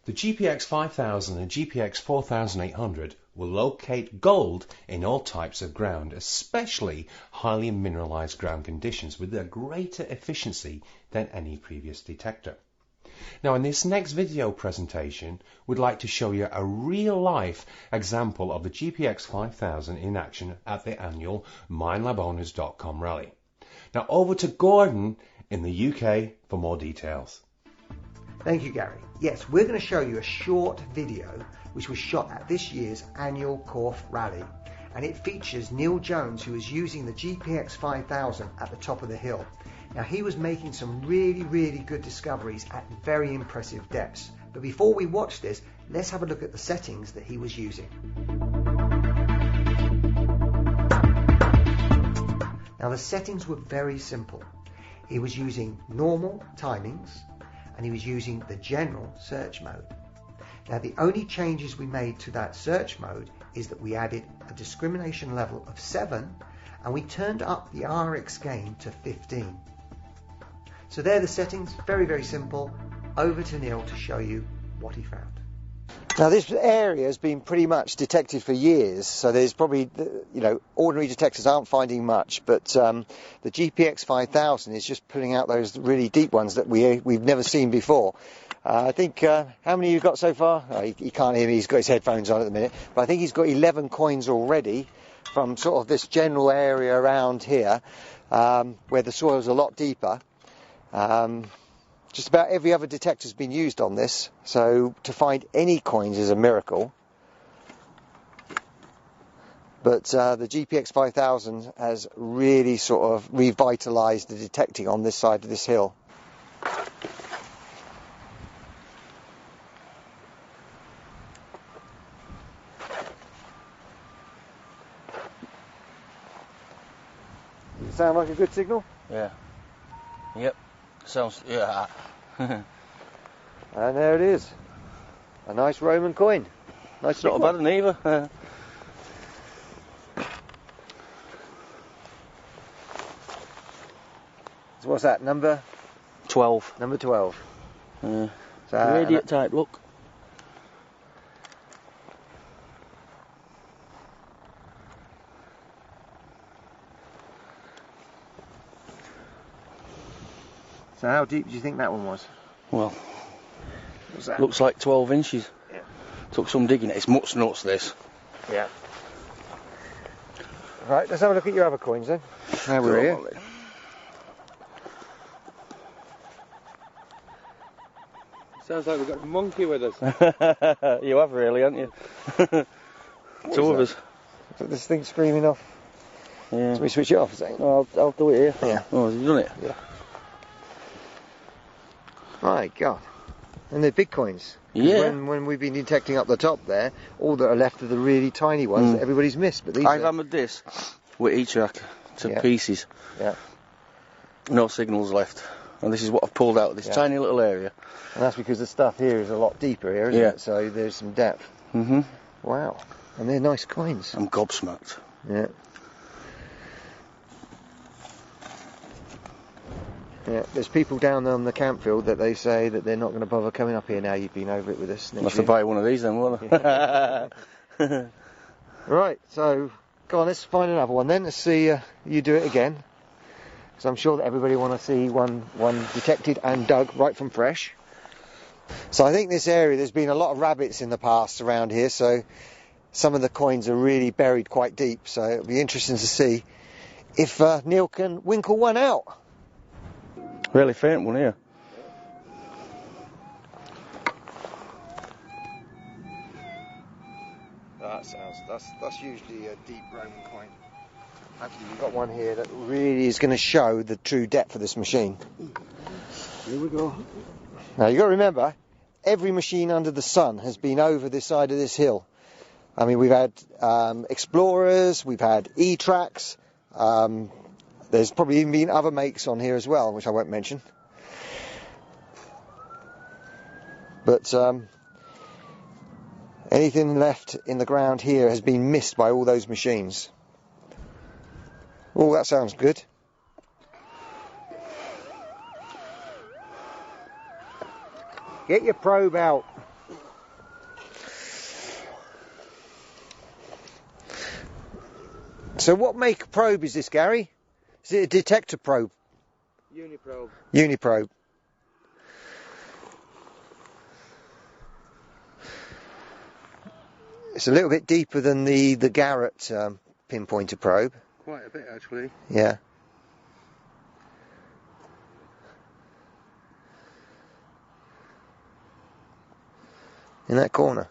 The GPX 5000 and GPX 4800 will locate gold in all types of ground, especially highly mineralized ground conditions, with a greater efficiency than any previous detector. Now, in this next video presentation, we'd like to show you a real-life example of the GPX 5000 in action at the annual MineLabOwners.com rally. Now, over to Gordon in the UK for more details. Thank you, Gary. Yes, we're going to show you a short video which was shot at this year's annual Corf rally, and it features Neil Jones, who is using the GPX 5000 at the top of the hill. Now, he was making some really good discoveries at very impressive depths. But before we watch this, let's have a look at the settings that he was using. Now, the settings were very simple. He was using normal timings, and he was using the general search mode. Now, the only changes we made to that search mode is that we added a discrimination level of 7, and we turned up the RX gain to 15. So there are the settings, very simple. Over to Neil to show you what he found. Now, this area has been pretty much detected for years, so there's probably, ordinary detectors aren't finding much, but the GPX 5000 is just pulling out those really deep ones that we've never seen before. I think, how many you've got so far? Oh, he can't hear me, he's got his headphones on at the minute, but I think he's got 11 coins already from sort of this general area around here, where the soil's a lot deeper. Just about every other detector has been used on this, so to find any coins is a miracle. But the GPX 5000 has really sort of revitalised the detecting on this side of this hill. Does it sound like a good signal? Yeah. Yep. Sounds, yeah. And there it is. A nice Roman coin. Nice, not a bad one either. So what's that, number? 12. Number 12. So radiate type, look. So how deep do you think that one was? Well, what's that? Looks like 12 inches. Yeah. Took some digging. It's much nuts, this. Yeah. Right, let's have a look at your other coins then. Now we're here. Sounds like we've got a monkey with us. You have really, haven't you? Two of us. This thing's screaming off. Yeah. Shall we switch it off a second? No, I'll do it here. Yeah. Oh, has he done it? Yeah. My God. And they're big coins. Yeah. When we've been detecting up the top there, all that are left are the really tiny ones that everybody's missed. But these I've hammered this with each rack to pieces. Yeah. No signals left. And this is what I've pulled out of this tiny little area. And that's because the stuff here is a lot deeper here, isn't it? So there's some depth. Mm-hmm. Wow. And they're nice coins. I'm gobsmacked. Yeah. Yeah, there's people down on the campfield that they say that they're not going to bother coming up here now you've been over it with us. I'll have to buy one of these then, won't I? Right, so go on, let's find another one then. Let's see you do it again. Because I'm sure that everybody want to see one detected and dug right from fresh. So I think this area, there's been a lot of rabbits in the past around here, so some of the coins are really buried quite deep. So it'll be interesting to see if Neil can winkle one out. Really faint one here. That's usually a deep Roman coin. Actually, we've got one here that really is going to show the true depth of this machine. Here we go. Now you've got to remember, every machine under the sun has been over this side of this hill. I mean, we've had Explorers, we've had E-Tracks. There's probably even been other makes on here as well, which I won't mention. But anything left in the ground here has been missed by all those machines. Oh, that sounds good. Get your probe out. So what make of probe is this, Gary? Is it a detector probe? Uniprobe. Uniprobe. It's a little bit deeper than the Garrett pinpointer probe. Quite a bit, actually. Yeah. In that corner.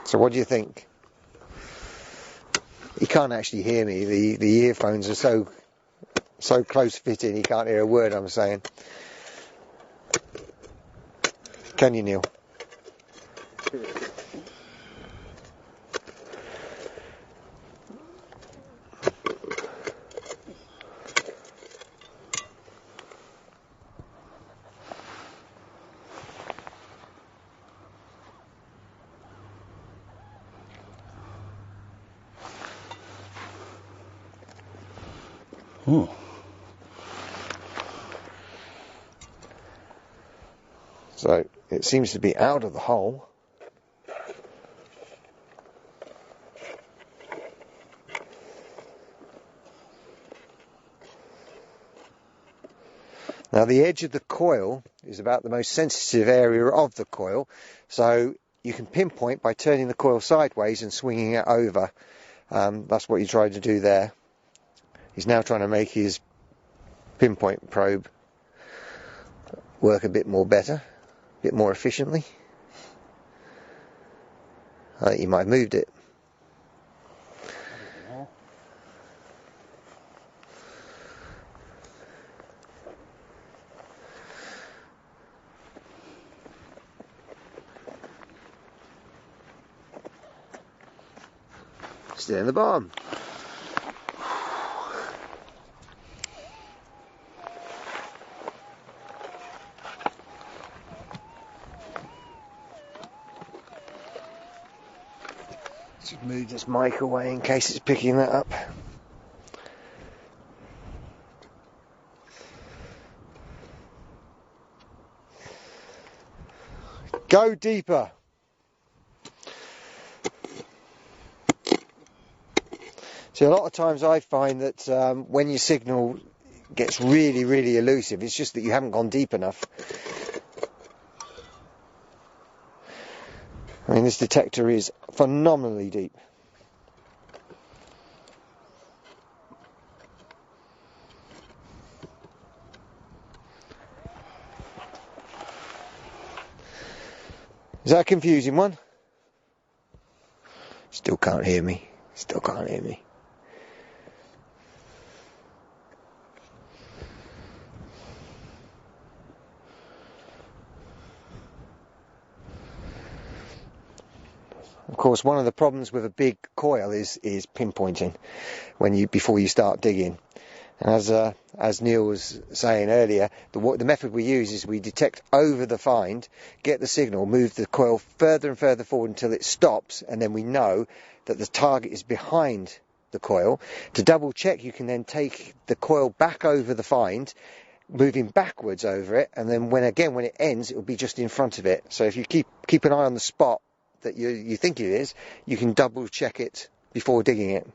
So what do you think? He can't actually hear me. The earphones are so close fitting he can't hear a word I'm saying. Can you, Neil? Oh. So it seems to be out of the hole. Now the edge of the coil is about the most sensitive area of the coil, so you can pinpoint by turning the coil sideways and swinging it over. That's what you tried to do there. He's now trying to make his pinpoint probe work a bit more better, a bit more efficiently. I think you might have moved it. Still in the bottom. Just move this mic away in case it's picking that up. Go deeper. See, a lot of times I find that when your signal gets really, really elusive, it's just that you haven't gone deep enough. I mean, this detector is phenomenally deep. Is that a confusing one? Still can't hear me. Still can't hear me. Of course, one of the problems with a big coil is pinpointing before you start digging. And as Neil was saying earlier, the method we use is we detect over the find, get the signal, move the coil further and further forward until it stops, and then we know that the target is behind the coil. To double check, you can then take the coil back over the find, moving backwards over it, and then when it ends, it will be just in front of it. So if you keep an eye on the spot that you think it is, you can double check it before digging it.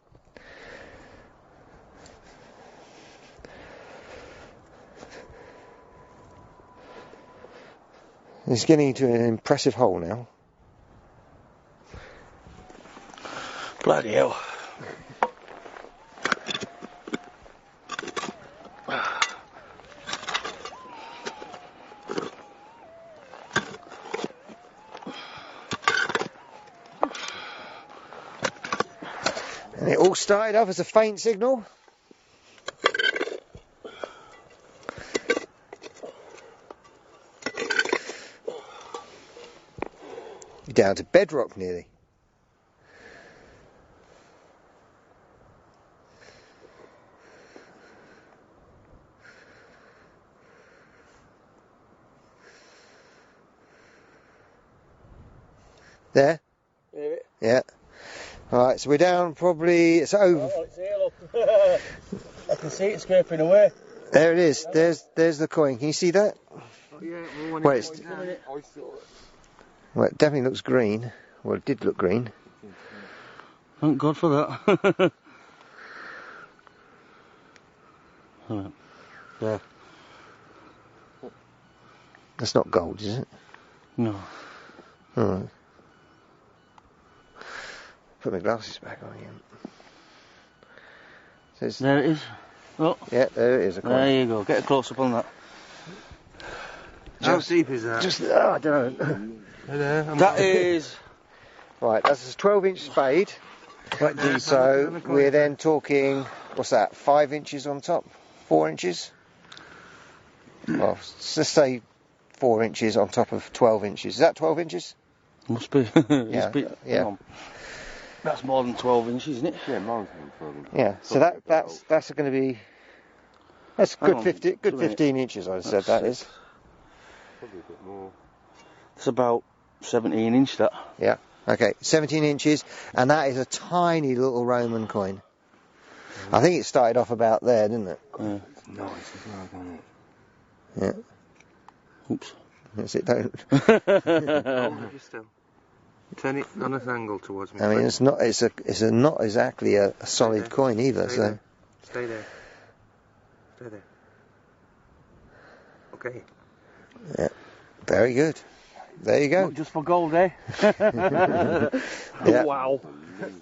It's getting into an impressive hole now. Bloody hell. And it all started off as a faint signal. You're down to bedrock nearly. There? Yeah. Alright, so we're down probably, it's over. Oh, it's here, look. I can see it scraping away. There it is. There's the coin. Can you see that? Well, well, it definitely looks green. Well, it did look green. Thank God for that. Right. There. That's not gold, is it? No. Alright. Put my glasses back on again. Says, There it is. Oh. Yeah, there it is. There you go. Get a close up on that. How deep is that? Just, I don't know. That is. Right, that's a 12-inch spade. Quite deep. So we're then talking, what's that, 5 inches on top? 4 inches? Well, let's say 4 inches on top of 12 inches. Is that 12 inches? Must be. Yeah, yeah. That's more than 12 inches, isn't it? Yeah, more than 12 inches. Yeah, so that's going to be, that's good 15 inches, I said that is. Probably a bit more. It's about 17 inch, that. Yeah, okay, 17 inches, and that is a tiny little Roman coin. I think it started off about there, didn't it? Yeah. It's nice as well, isn't it? Yeah. Oops. That's it, don't. Hold it still. Turn it on an angle towards me. I mean, it's not not exactly a solid coin either, Stay so. there. Stay there. Stay there. Okay. Yeah, very good. There you go. Not just for gold, eh? Yeah. Wow.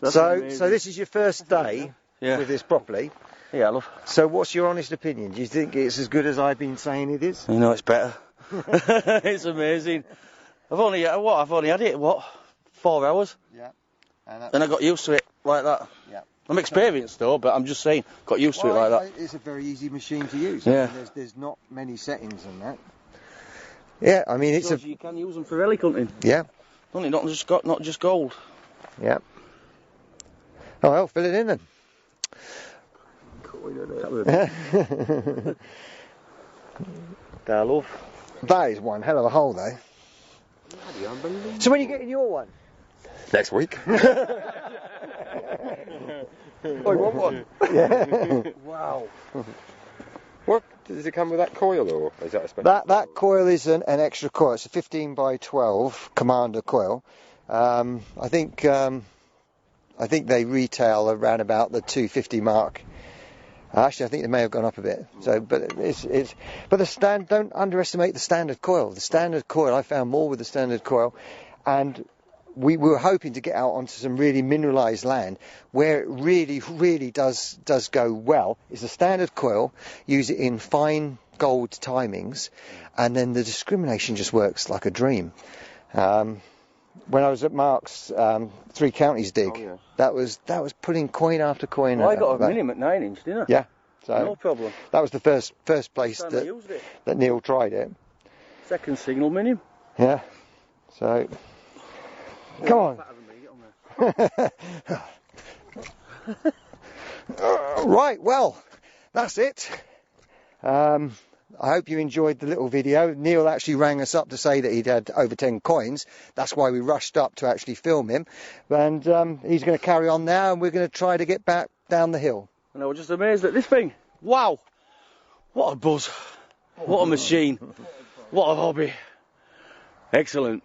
So this is your first day Yeah. with this properly. Yeah, love. So what's your honest opinion? Do you think it's as good as I've been saying it is? You know, it's better. It's amazing. I've only had it, 4 hours? Yeah. And I got used to it like that. Yeah. I'm experienced though, but I'm just saying, got used to it like that. It's a very easy machine to use. Yeah. I mean, there's not many settings on that. Yeah, I mean it's You can use them for relic hunting. Yeah. Only not just gold. Yeah. Oh well, fill it in then. There, love. That is one hell of a hole though. So when are you getting your one? Next week. I want one. Yeah. Wow. What? Does it come with that coil or is that a special? That coil is an extra coil. It's a 15 by 12 commander coil. I think they retail around about the 250 mark. Actually, I think they may have gone up a bit. So, but don't underestimate the standard coil. The standard coil, I found more with the standard coil, and we were hoping to get out onto some really mineralised land where it really does go well. Is the standard coil. Use it in fine gold timings, and then the discrimination just works like a dream. When I was at Mark's 3 Counties dig, that was putting coin after coin. Well, I got a minimum at 9 inch, didn't I? Yeah, so no problem. That was the first place that Neil tried it. Second signal minim. Yeah, so come on. Right, well, that's it. I hope you enjoyed the little video. Neil actually rang us up to say that he'd had over 10 coins. That's why we rushed up to actually film him. And he's going to carry on now, and we're going to try to get back down the hill. And I was just amazed at this thing. Wow! What a buzz. What a machine. What a hobby. Excellent.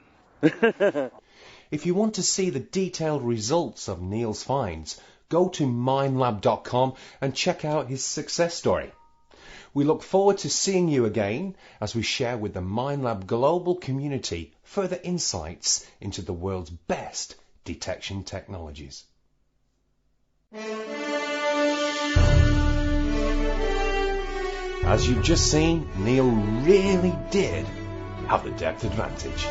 If you want to see the detailed results of Neil's finds, go to minelab.com and check out his success story. We look forward to seeing you again as we share with the MindLab global community further insights into the world's best detection technologies. As you've just seen, Neil really did have the depth advantage.